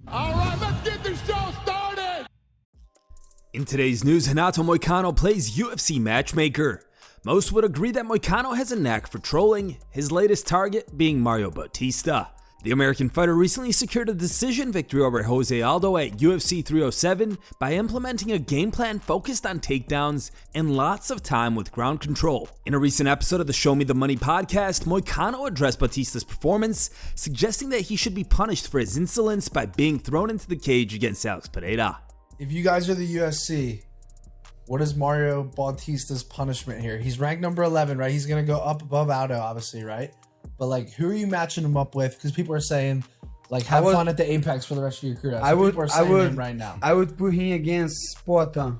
All right, let's get this show started. In today's news, Renato Moicano plays UFC matchmaker. Most would agree that Moicano has a knack for trolling, his latest target being Mario Bautista. The American fighter recently secured a decision victory over Jose Aldo at UFC 307 by implementing a game plan focused on takedowns and lots of time with ground control. In a recent episode of the Show Me the Money podcast, Moicano addressed Bautista's performance, suggesting that he should be punished for his insolence by being thrown into the cage against Alex Pereira. If you guys are the UFC, what is Mario Bautista's punishment here? He's ranked number 11, right? He's going to go up above Aldo, obviously, right? But, like, who are you matching him up with? Because people are saying, like, have fun at the Apex for the rest of your career. I would right now. I would put him against Spartan.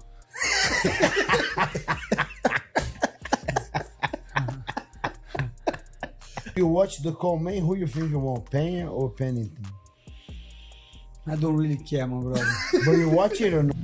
You watch the comment, who you think you want, Pena or Pennington? I don't really care, my brother. But you watch it or not?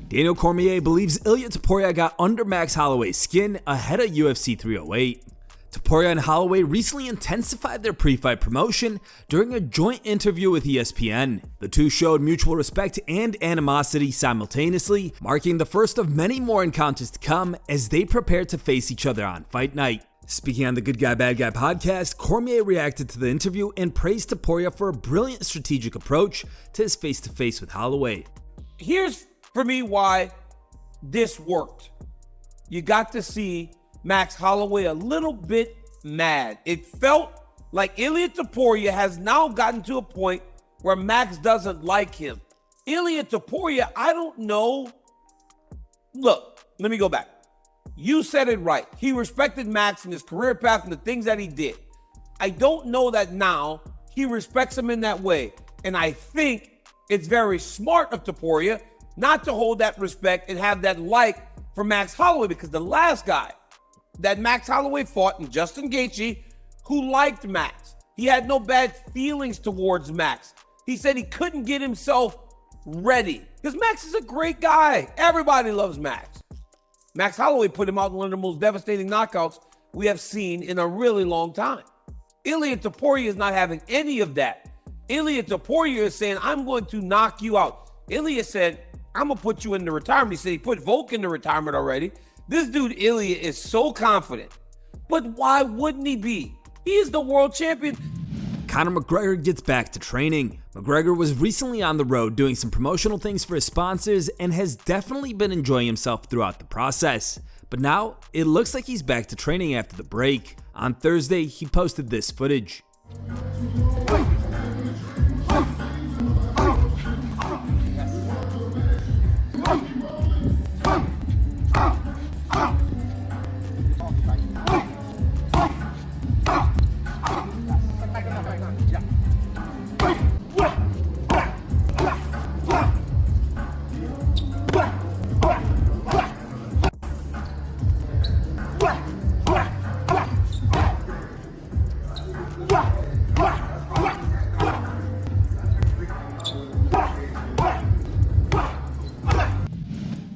Daniel Cormier believes Ilia Topuria got under Max Holloway's skin ahead of UFC 308. Topuria and Holloway recently intensified their pre-fight promotion during a joint interview with ESPN. The two showed mutual respect and animosity simultaneously, marking the first of many more encounters to come as they prepare to face each other on fight night. Speaking on the Good Guy Bad Guy podcast, Cormier reacted to the interview and praised Topuria for a brilliant strategic approach to his face-to-face with Holloway. Here's for me why this worked. You got to see Max Holloway a little bit mad. It felt like Ilia Topuria has now gotten to a point where Max doesn't like him. Ilia Topuria, I don't know. Look, let me go back. You said it right. He respected Max and his career path and the things that he did. I don't know that now he respects him in that way. And I think it's very smart of Topuria not to hold that respect and have that like for Max Holloway, because the last guy that Max Holloway fought in Justin Gaethje, who liked Max. He had no bad feelings towards Max. He said he couldn't get himself ready because Max is a great guy. Everybody loves Max. Max Holloway put him out in one of the most devastating knockouts we have seen in a really long time. Ilia Topuria is not having any of that. Ilia Topuria is saying, I'm going to knock you out. Ilia said, I'm going to put you into retirement. He said he put Volk into retirement already. This dude, Ilia, is so confident. But why wouldn't he be? He is the world champion. Conor McGregor gets back to training. McGregor was recently on the road doing some promotional things for his sponsors and has definitely been enjoying himself throughout the process. But now, it looks like he's back to training after the break. On Thursday, he posted this footage.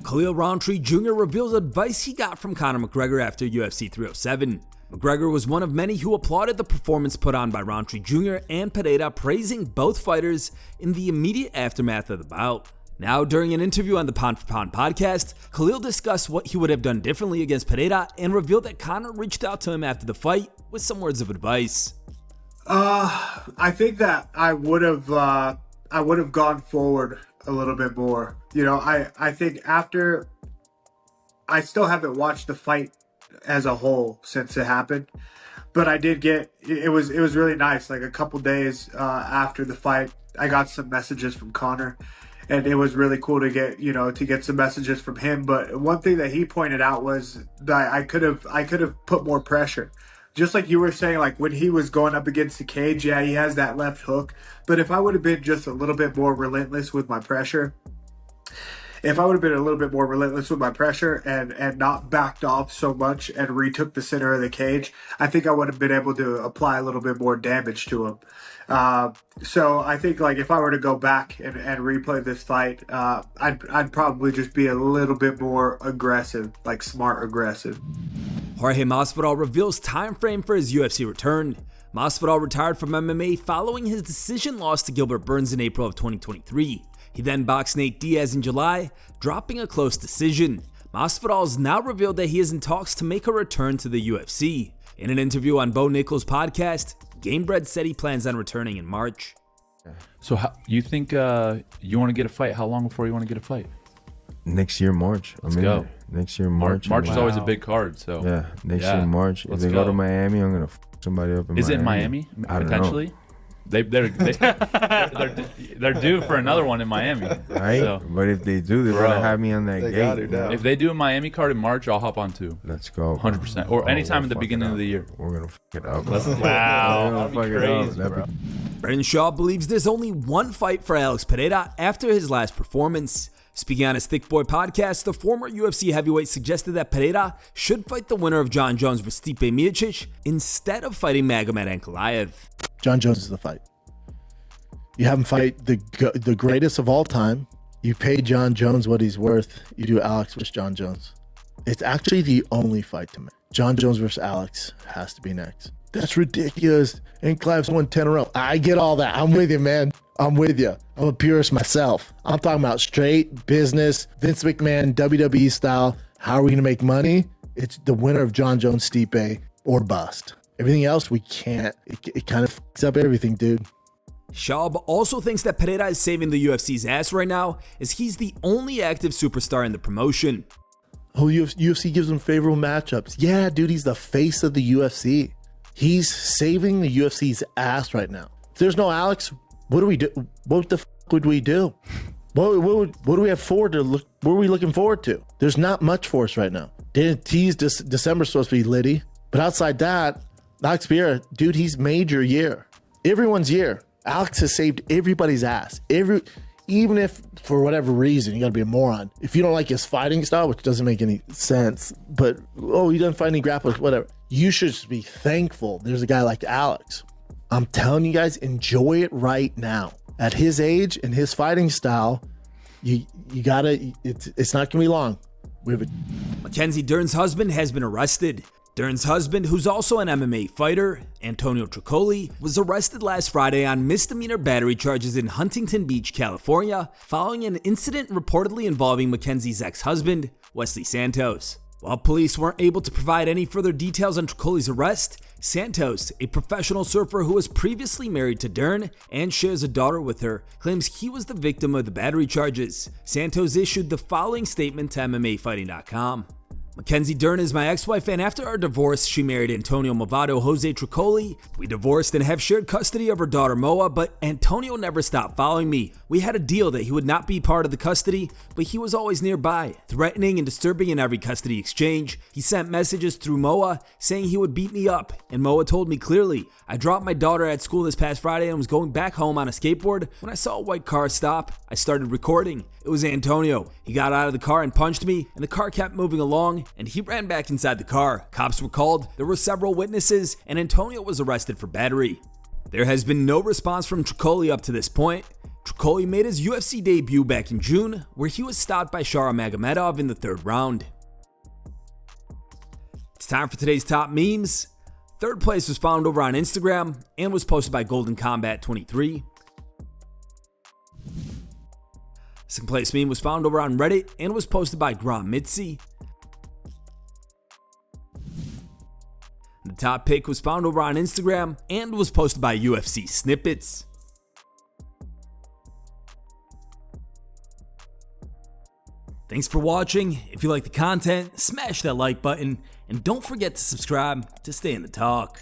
Khalil Rountree Jr. reveals advice he got from Conor McGregor after UFC 307. McGregor was one of many who applauded the performance put on by Rountree Jr. and Pereira, praising both fighters in the immediate aftermath of the bout. Now, during an interview on the Pound for Pound podcast, Khalil discussed what he would have done differently against Pereira and revealed that Conor reached out to him after the fight with some words of advice. I think that I would have gone forward a little bit more. You know, I think after, I still haven't watched the fight as a whole since it happened, but I did get, it was really nice. Like a couple days after the fight, I got some messages from Conor, and it was really cool to get some messages from him. But one thing that he pointed out was that I could have put more pressure. Just like you were saying, like when he was going up against the cage, yeah, he has that left hook. But if I would have been just a little bit more relentless with my pressure, and not backed off so much and retook the center of the cage, I think I would have been able to apply a little bit more damage to him. So I think like if I were to go back and replay this fight, I'd probably just be a little bit more aggressive, like smart aggressive. Jorge Masvidal reveals time frame for his UFC return. Masvidal retired from MMA following his decision loss to Gilbert Burns in April of 2023. He then boxed Nate Diaz in July, dropping a close decision. Masvidal has now revealed that he is in talks to make a return to the UFC. In an interview on Bo Nichols' podcast, Gamebred said he plans on returning in March. So you think you want to get a fight? How long before you want to get a fight? Next year, March. Let's go. Next year, March. March is always a big card. So yeah, next year, March. If they go to Miami, I'm gonna f somebody up in Miami. Is it in Miami? I don't potentially? know. They're due for another one in Miami. Right? So, but if they do, they're gonna have me on that gate. If they do a Miami card in March, I'll hop on too. Let's go. 100%. Or anytime at the beginning of the year. We're gonna f it up. Wow. That'd be crazy, bro. Brendan Schaub believes there's only one fight for Alex Pereira after his last performance. Speaking on his Thick Boy podcast, the former UFC heavyweight suggested that Pereira should fight the winner of Jon Jones vs. Stipe Miocic instead of fighting Magomed Ankalaev. Jon Jones is the fight. You have him fight the greatest of all time. You pay Jon Jones what he's worth. You do Alex versus Jon Jones. It's actually the only fight to make. Jon Jones versus Alex has to be next. That's ridiculous. Ankalaev's won 10 in a row. I get all that. I'm with you, man. I'm with you. I'm a purist myself. I'm talking about straight business, Vince McMahon, WWE style. How are we going to make money? It's the winner of Jon Jones, Stipe, or bust. Everything else, we can't. It kind of fucks up everything, dude. Schaub also thinks that Pereira is saving the UFC's ass right now, as he's the only active superstar in the promotion. Oh, UFC gives him favorable matchups. Yeah, dude, he's the face of the UFC. He's saving the UFC's ass right now. If there's no Alex, what do we do? What the fuck would we do? What do we have forward to look? What are we looking forward to? There's not much for us right now. Didn't tease December's supposed to be litty, but outside that, Alex Pereira, dude, he's made your year. Everyone's year. Alex has saved everybody's ass. Even if for whatever reason you got to be a moron. If you don't like his fighting style, which doesn't make any sense, but he doesn't fight any grapplers, whatever. You should just be thankful there's a guy like Alex. I'm telling you guys, enjoy it right now. At his age and his fighting style, you gotta. It's not gonna be long. Mackenzie Dern's husband has been arrested. Dern's husband, who's also an MMA fighter, Antonio Tricoli, was arrested last Friday on misdemeanor battery charges in Huntington Beach, California, following an incident reportedly involving Mackenzie's ex-husband, Wesley Santos. While police weren't able to provide any further details on Tricoli's arrest, Santos, a professional surfer who was previously married to Dern and shares a daughter with her, claims he was the victim of the battery charges. Santos issued the following statement to MMAfighting.com. Mackenzie Dern is my ex-wife, and after our divorce, she married Antonio Movado Jose Tricoli. We divorced and have shared custody of her daughter Moa, but Antonio never stopped following me. We had a deal that he would not be part of the custody, but he was always nearby, threatening and disturbing in every custody exchange. He sent messages through Moa saying he would beat me up, and Moa told me clearly. I dropped my daughter at school this past Friday and was going back home on a skateboard when I saw a white car stop. I started recording. It was Antonio. He got out of the car and punched me, and the car kept moving along, and he ran back inside the car. Cops were called, there were several witnesses, and Antonio was arrested for battery. There has been no response from Tricoli up to this point. Tricoli made his UFC debut back in June, where he was stopped by Shara Magomedov in the 3rd round. It's time for today's top memes. Third place was found over on Instagram and was posted by Golden Combat 23. Second place meme was found over on Reddit and was posted by Grom Mitzi. The top pick was found over on Instagram and was posted by UFC Snippets. Thanks for watching. If you like the content, smash that like button and don't forget to subscribe to stay in the talk.